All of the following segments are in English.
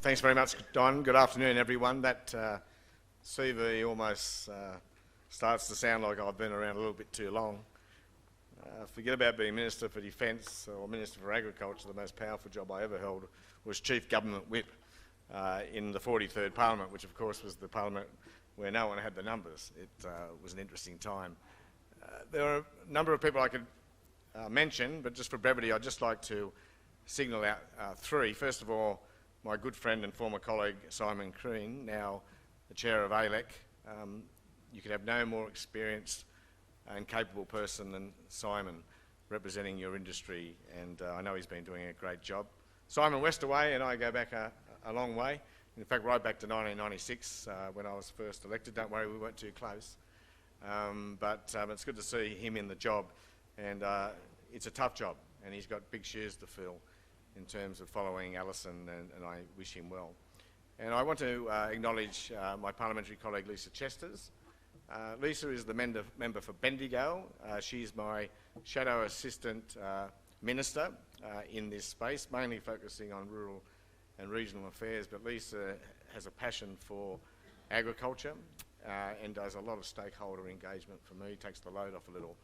Thanks very much, Don. Good afternoon, everyone. That CV almost starts to sound like I've been around a little bit too long. Forget about being Minister for Defence or Minister for Agriculture. The most powerful job I ever held was Chief Government Whip in the 43rd Parliament, which of course was the Parliament where no one had the numbers. It was an interesting time. There are a number of people I could mention, but just for brevity, I'd just like to signal out three. First of all, my good friend and former colleague Simon Crean, now the chair of ALEC. You could have no more experienced and capable person than Simon representing your industry, and I know he's been doing a great job. Simon Westaway and I go back a long way. In fact, right back to 1996 when I was first elected. Don't worry, we weren't too close. But it's good to see him in the job, and it's a tough job, and he's got big shoes to fill in terms of following Alison, and I wish him well. And I want to acknowledge my parliamentary colleague Lisa Chesters. Lisa is the member for Bendigo. She's my shadow assistant minister in this space, mainly focusing on rural and regional affairs, but Lisa has a passion for agriculture and does a lot of stakeholder engagement for me, takes the load off a little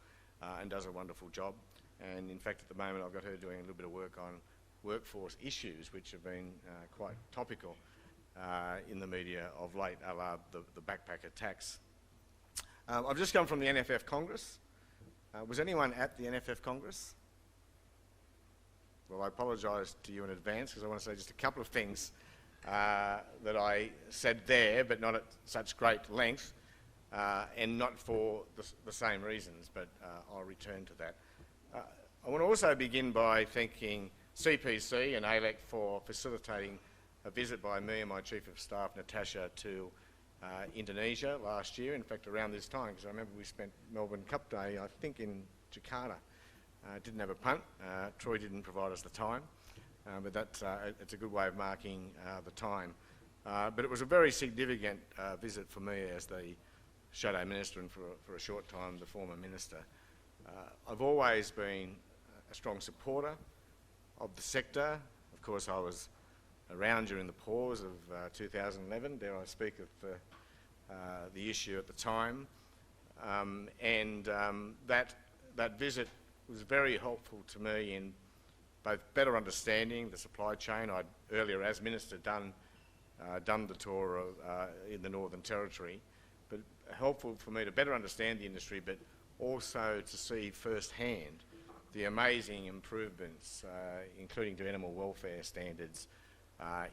and does a wonderful job. And in fact, at the moment, I've got her doing a little bit of work on workforce issues, which have been quite topical in the media of late, a la the backpacker tax. I've just come from the NFF Congress. Was anyone at the NFF Congress? Well, I apologise to you in advance because I want to say just a couple of things that I said there, but not at such great length, and not for the same reasons, but I'll return to that. I want to also begin by thanking CPC and ALEC for facilitating a visit by me and my Chief of Staff, Natasha, to Indonesia last year. In fact, around this time, because I remember we spent Melbourne Cup Day, I think, in Jakarta. Didn't have a punt. Troy didn't provide us the time, but that's it's a good way of marking the time. But it was a very significant visit for me as the Shadow Minister, and for a short time, the former Minister. I've always been a strong supporter of the sector. Of course, I was around during the pause of 2011, dare I speak of the issue at the time. That visit was very helpful to me in both better understanding the supply chain. I'd earlier, as Minister, done the tour in the Northern Territory, but helpful for me to better understand the industry, but also to see firsthand the amazing improvements, including to animal welfare standards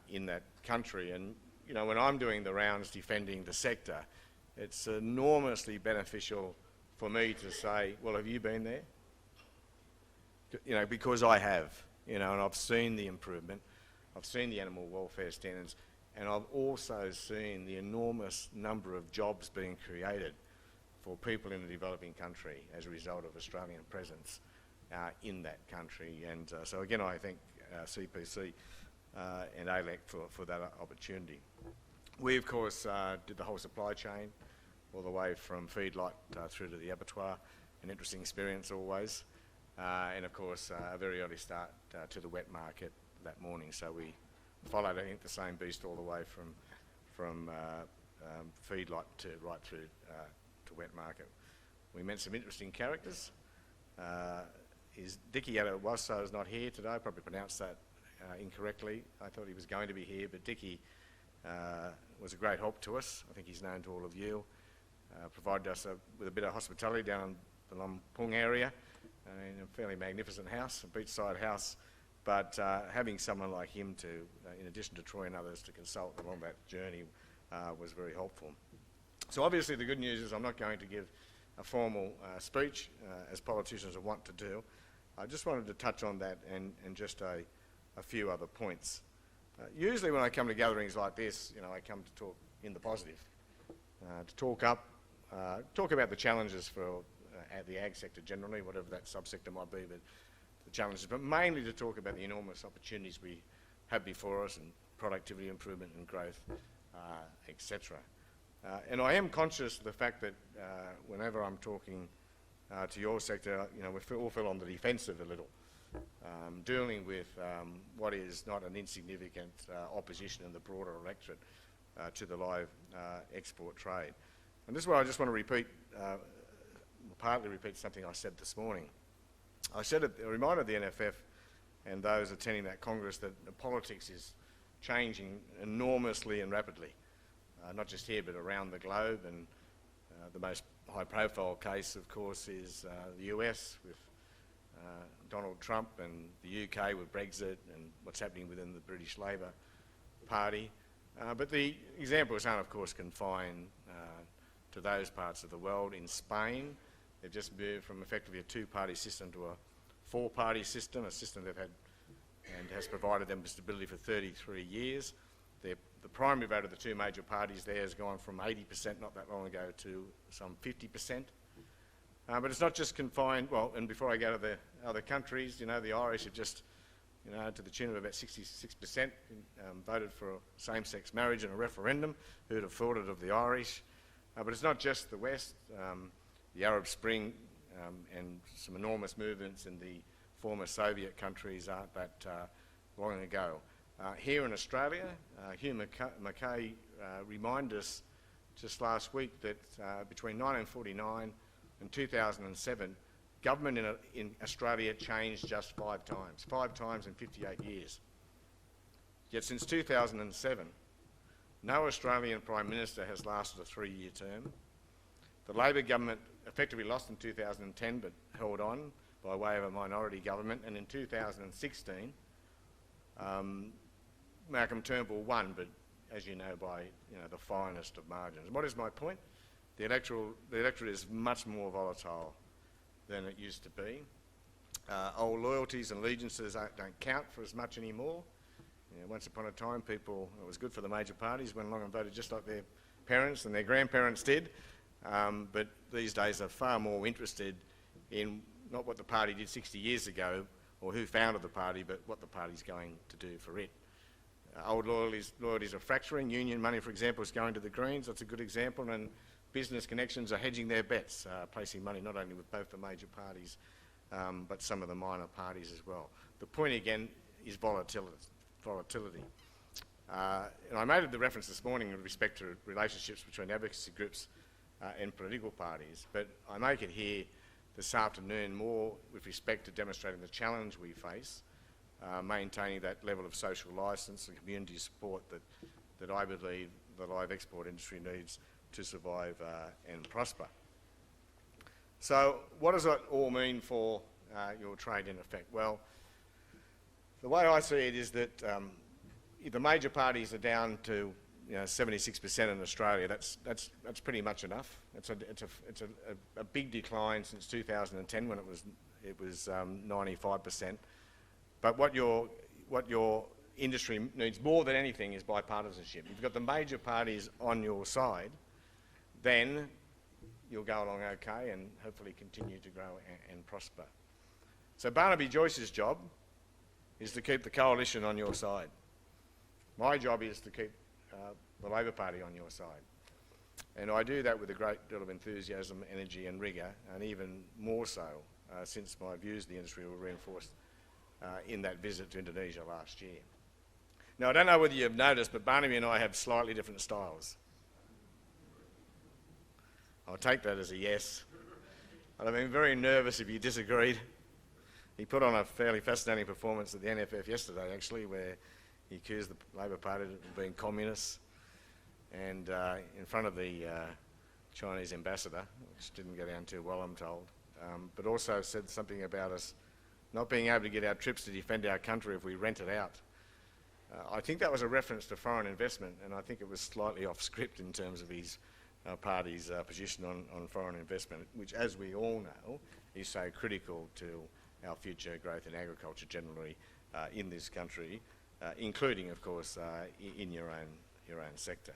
in that country. And you know, when I'm doing the rounds defending the sector, it's enormously beneficial for me to say, well, have you been there? You know, because I have, you know, and I've seen the improvement, I've seen the animal welfare standards, and I've also seen the enormous number of jobs being created for people in a developing country as a result of Australian presence in that country. And so again, I thank CPC and ALEC for that opportunity. We, of course, did the whole supply chain, all the way from feedlot through to the abattoir, an interesting experience always. And of course, a very early start to the wet market that morning. So we followed, I think, the same beast all the way from feedlot to right through to wet market. We met some interesting characters. Dickie Adawaso is not here today. I probably pronounced that incorrectly. I thought he was going to be here, but Dickie was a great help to us. I think he's known to all of you. Provided us with a bit of hospitality down the Lampung area, in a fairly magnificent house, a beachside house. But having someone like him to, in addition to Troy and others, to consult along that journey was very helpful. So obviously the good news is I'm not going to give a formal speech, as politicians are wont to do. I just wanted to touch on that and just a few other points. Usually when I come to gatherings like this, you know, I come to talk in the positive, to talk about the challenges for the ag sector generally, whatever that subsector might be, but the challenges, but mainly to talk about the enormous opportunities we have before us and productivity improvement and growth, etc. And I am conscious of the fact that whenever I'm talking to your sector, you know, we all feel on the defensive a little. dealing with what is not an insignificant opposition in the broader electorate to the live export trade. And this is where I just want to repeat, partly repeat something I said this morning. I reminded the NFF and those attending that Congress that the politics is changing enormously and rapidly, not just here but around the globe. And the most high-profile case, of course, is the US with Donald Trump, and the UK with Brexit and what's happening within the British Labour Party. But the examples aren't, of course, confined to those parts of the world. In Spain, they've just moved from effectively a two-party system to a four-party system, a system they've had and has provided them with stability for 33 years. The primary vote of the two major parties there has gone from 80% not that long ago to some 50%. But it's not just confined, well, and before I go to the other countries, you know, the Irish have just, you know, to the tune of about 66% voted for same-sex marriage in a referendum. Who'd have thought it of the Irish? But it's not just the West. The Arab Spring and some enormous movements in the former Soviet countries aren't that long ago. Here in Australia, Hugh Mackay reminded us just last week that between 1949 and 2007, government in Australia changed just 5 times in 58 years. Yet since 2007, no Australian Prime Minister has lasted a 3-year term. The Labor government effectively lost in 2010 but held on by way of a minority government, and in 2016 Malcolm Turnbull won, but as you know, by the finest of margins. What is my point? The electorate is much more volatile than it used to be. Old loyalties and allegiances don't count for as much anymore. Once upon a time, it was good for the major parties, went along and voted just like their parents and their grandparents did. But these days they're far more interested in not what the party did 60 years ago or who founded the party, but what the party's going to do for it. Old loyalties are fracturing. Union money, for example, is going to the Greens. That's a good example. And business connections are hedging their bets, placing money not only with both the major parties, but some of the minor parties as well. The point again is volatility. And I made the reference this morning with respect to relationships between advocacy groups and political parties, but I make it here this afternoon more with respect to demonstrating the challenge we face, maintaining that level of social licence and community support that I believe the live export industry needs to survive and prosper. So what does that all mean for your trade in effect? Well, the way I see it is that the major parties are down to 76% in Australia. That's pretty much enough. It's a big decline since 2010 when it was 95%. But what your industry needs more than anything is bipartisanship. If you've got the major parties on your side, then you'll go along okay and hopefully continue to grow and prosper. So Barnaby Joyce's job is to keep the coalition on your side. My job is to keep the Labor Party on your side. And I do that with a great deal of enthusiasm, energy and rigour, and even more so since my views of the industry were reinforced in that visit to Indonesia last year. Now, I don't know whether you've noticed, but Barnaby and I have slightly different styles. I'll take that as a yes. I'd have been very nervous if you disagreed. He put on a fairly fascinating performance at the NFF yesterday, actually, where he accused the Labor Party of being communists, and in front of the Chinese ambassador, which didn't go down too well, I'm told, but also said something about us not being able to get our trips to defend our country if we rent it out. I think that was a reference to foreign investment, and I think it was slightly off script in terms of his party's position on foreign investment, which, as we all know, is so critical to our future growth in agriculture generally in this country, including, of course, in your own sector.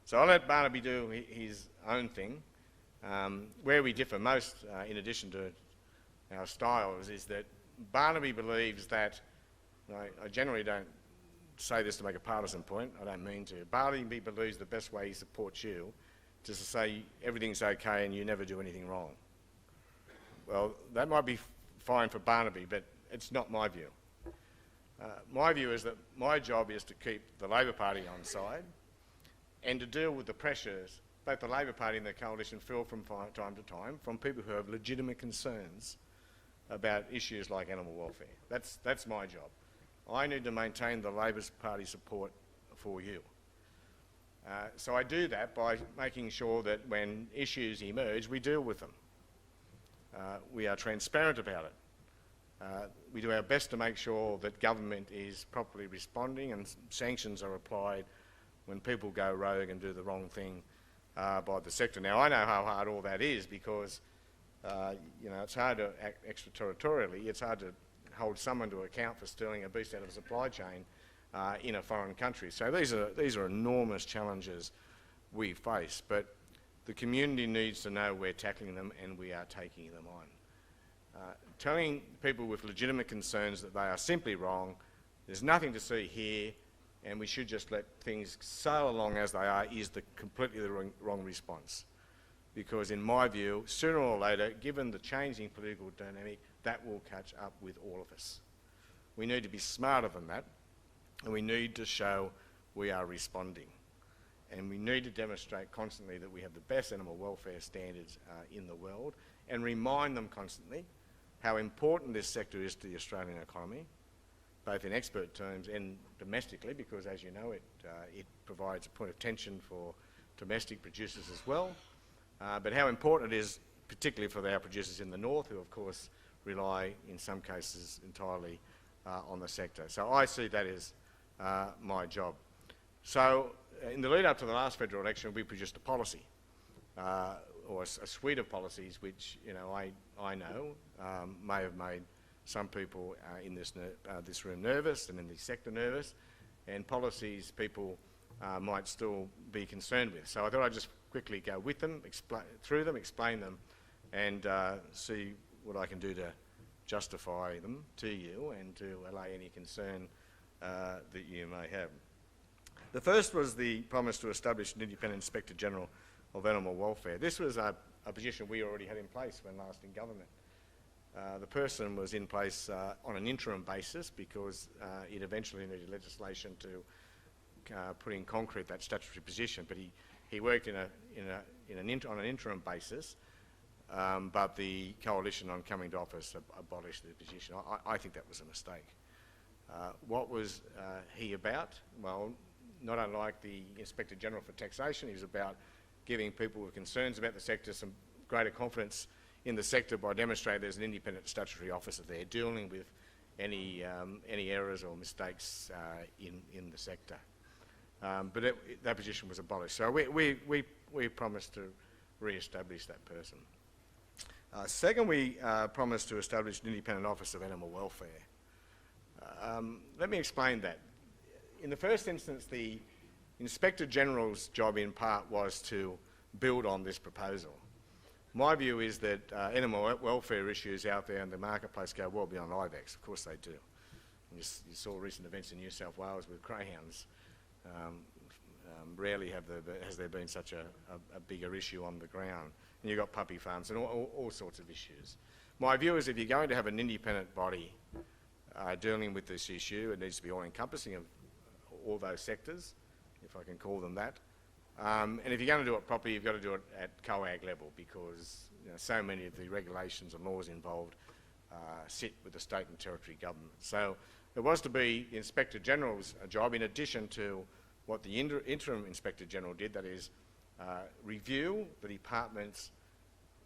So I'll let Barnaby do his own thing. Where we differ most, in addition to our styles, is that Barnaby believes that, I generally don't say this to make a partisan point, I don't mean to. Barnaby believes the best way he supports you is to say everything's okay and you never do anything wrong. Well, that might be fine for Barnaby, but it's not my view. My view is that my job is to keep the Labor Party on side and to deal with the pressures both the Labor Party and the Coalition feel from time to time from people who have legitimate concerns about issues like animal welfare. That's my job. I need to maintain the Labor Party support for you. So I do that by making sure that when issues emerge, we deal with them. We are transparent about it. We do our best to make sure that government is properly responding and sanctions are applied when people go rogue and do the wrong thing by the sector. Now, I know how hard all that is because, you know, it's hard to act extraterritorially. It's hard to hold someone to account for stealing a beast out of the supply chain in a foreign country. So these are enormous challenges we face, but the community needs to know we're tackling them and we are taking them on. Telling people with legitimate concerns that they are simply wrong, there's nothing to see here, and we should just let things sail along as they are, is completely the wrong response. Because in my view, sooner or later, given the changing political dynamic, that will catch up with all of us. We need to be smarter than that, and we need to show we are responding. And we need to demonstrate constantly that we have the best animal welfare standards in the world, and remind them constantly how important this sector is to the Australian economy, both in expert terms and domestically, because as you know, it provides a point of tension for domestic producers as well, but how important it is, particularly for our producers in the north, who of course rely in some cases entirely on the sector. So I see that as my job. So in the lead up to the last federal election, we produced a policy, or a suite of policies which, you know, I know may have made some people in this room nervous and in the sector nervous, and policies people might still be concerned with. So I thought I'd just quickly go with them, explain them, and see what I can do to justify them to you and to allay any concern that you may have. The first was the promise to establish an independent Inspector General of Animal Welfare. This was a position we already had in place when last in government. The person was in place on an interim basis because it eventually needed legislation to put in concrete that statutory position, but he worked on an interim basis, but the coalition on coming to office abolished the position. I think that was a mistake. What was he about? Well, not unlike the Inspector General for Taxation, he was about giving people with concerns about the sector some greater confidence in the sector by demonstrating there's an independent statutory officer there dealing with any errors or mistakes in the sector. But that position was abolished. So we promised to re-establish that person. Second, we promised to establish an independent office of animal welfare. Let me explain that. In the first instance, the Inspector General's job in part was to build on this proposal. My view is that animal welfare issues out there in the marketplace go well beyond LIVEX. Of course they do. You saw recent events in New South Wales with greyhounds. Rarely has there been such a bigger issue on the ground. And you've got puppy farms and all sorts of issues. My view is if you're going to have an independent body dealing with this issue, it needs to be all-encompassing of all those sectors, if I can call them that. And if you're going to do it properly, you've got to do it at COAG level because, you know, so many of the regulations and laws involved sit with the state and territory government. So it was to be the Inspector General's job, in addition to what the interim Inspector General did, that is review the department's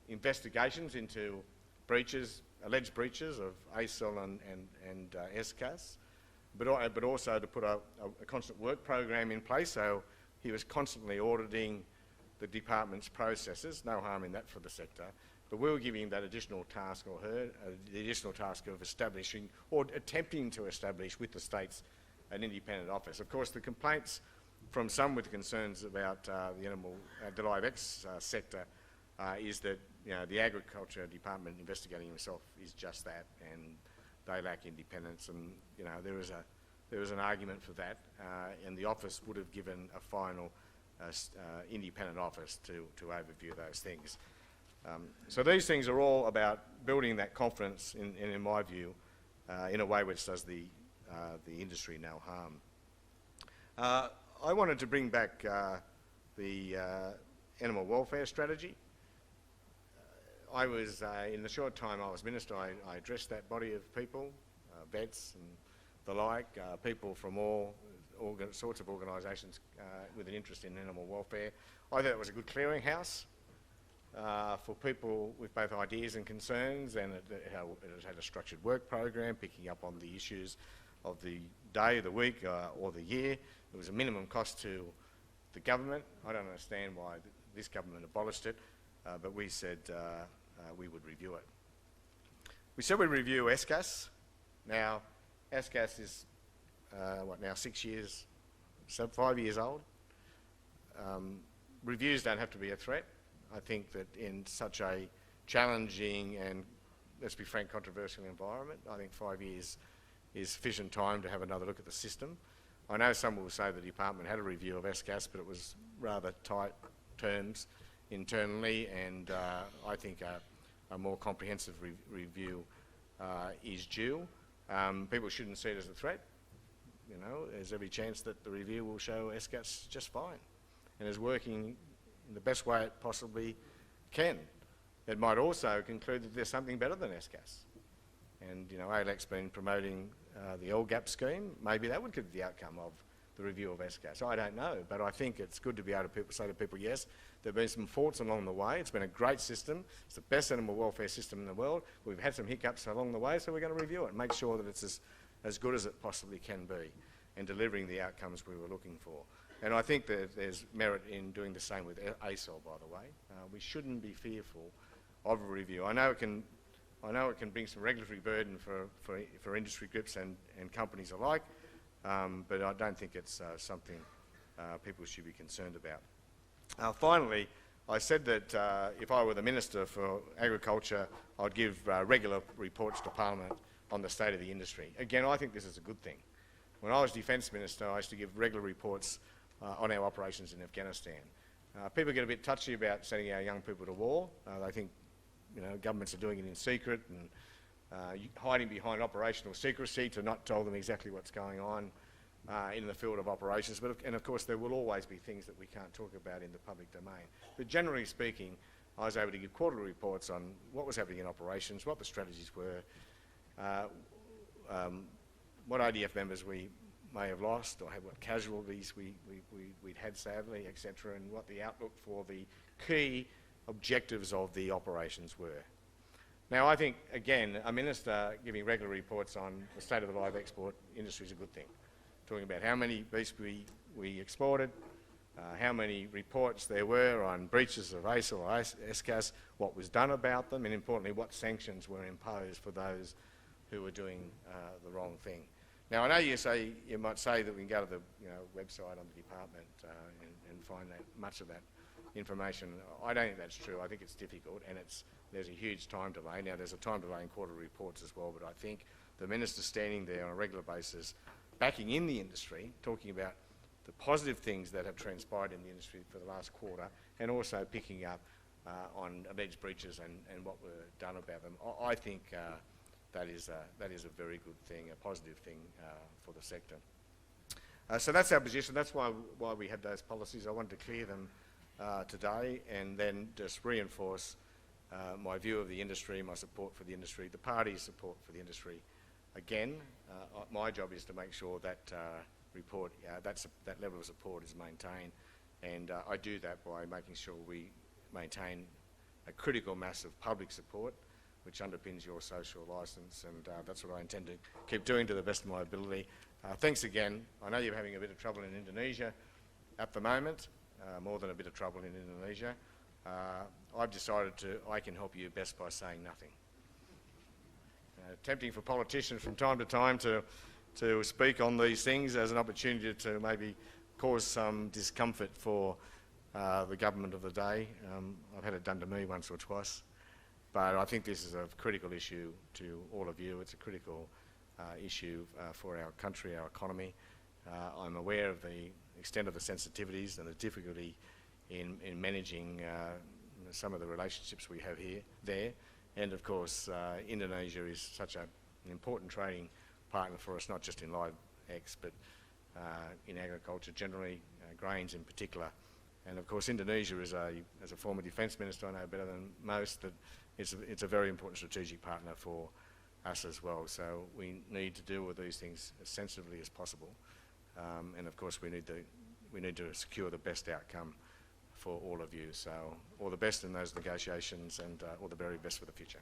investigations into alleged breaches of ACIL and SCAS, but also to put a constant work program in place, so he was constantly auditing the department's processes. No harm in that for the sector, but we were giving him that additional task, or her, the additional task of establishing or attempting to establish with the states an independent office. Of course, the complaints from some with concerns about the LIVEX sector is that, you know, the Agriculture Department investigating himself is just that, and they lack independence, and, you know, there was an argument for that, and the office would have given a final independent office to overview those things. So these things are all about building that confidence, in my view, in a way which does the industry no harm. I wanted to bring back the animal welfare strategy. I was, in the short time I was Minister, I addressed that body of people, vets and the like, people from all sorts of organisations with an interest in animal welfare. I thought it was a good clearinghouse for people with both ideas and concerns, and it had a structured work program picking up on the issues of the day, the week or the year. There was a minimum cost to the government. I don't understand why this government abolished it, but we said we would review it. We said we'd review SCAS. Now, SCAS is, now 6 years, 5 years old. Reviews don't have to be a threat. I think that in such a challenging and, let's be frank, controversial environment, I think 5 years is sufficient time to have another look at the system. I know some will say the department had a review of SCAS, but it was rather tight terms internally, and I think a more comprehensive review is due. People shouldn't see it as a threat. You know, there's every chance that the review will show SCAS just fine and is working in the best way it possibly can. It might also conclude that there's something better than SCAS. And, you know, ALEC's been promoting the LGAP scheme. Maybe that would give the outcome of the review of SCAS. I don't know, but I think it's good to be able to say to people, yes, there have been some faults along the way. It's been a great system. It's the best animal welfare system in the world. We've had some hiccups along the way, so we're going to review it and make sure that it's as good as it possibly can be in delivering the outcomes we were looking for. And I think that there's merit in doing the same with ASOL, by the way. We shouldn't be fearful of a review. I know it can bring some regulatory burden for industry groups and companies alike, but I don't think it's something people should be concerned about. Finally, I said that if I were the Minister for Agriculture, I'd give regular reports to Parliament on the state of the industry. Again, I think this is a good thing. When I was Defence Minister, I used to give regular reports on our operations in Afghanistan. People get a bit touchy about sending our young people to war. They think, you know, governments are doing it in secret and hiding behind operational secrecy to not tell them exactly what's going on in the field of operations. And of course, there will always be things that we can't talk about in the public domain. But generally speaking, I was able to give quarterly reports on what was happening in operations, what the strategies were, what IDF members we may have lost, or what casualties we'd had sadly, etc., and what the outlook for the key objectives of the operations were. Now, I think, again, a minister giving regular reports on the state of the live export industry is a good thing. Talking about how many beasts we exported, how many reports there were on breaches of ASIL or SCAS, what was done about them, and importantly, what sanctions were imposed for those who were doing the wrong thing. Now, I know you might say that we can go to the website on the department and find much of that information. I don't think that's true. I think it's difficult, and there's a huge time delay. Now, there's a time delay in quarterly reports as well, but I think the Minister standing there on a regular basis, backing in the industry, talking about the positive things that have transpired in the industry for the last quarter, and also picking up on alleged breaches and what were done about them, I think that is a very good thing, a positive thing for the sector. So that's our position. That's why we had those policies. I wanted to clear them today and then just reinforce my view of the industry, my support for the industry, the party's support for the industry. Again, my job is to make sure that that level of support is maintained, and I do that by making sure we maintain a critical mass of public support which underpins your social licence, and that's what I intend to keep doing to the best of my ability. Thanks again. I know you're having a bit of trouble in Indonesia at the moment, more than a bit of trouble in Indonesia. I've decided I can help you best by saying nothing. Tempting for politicians from time to time to speak on these things as an opportunity to maybe cause some discomfort for the government of the day. I've had it done to me once or twice. But I think this is a critical issue to all of you. It's a critical issue for our country, our economy. I'm aware of the extent of the sensitivities and the difficulty in managing some of the relationships we have there. And of course, Indonesia is such a an important trading partner for us, not just in live X, but in agriculture generally, grains in particular. And of course, Indonesia as a former defence minister, I know better than most that it's a very important strategic partner for us as well. So we need to deal with these things as sensitively as possible. And of course, we need to secure the best outcome for all of you. So all the best in those negotiations, and all the very best for the future.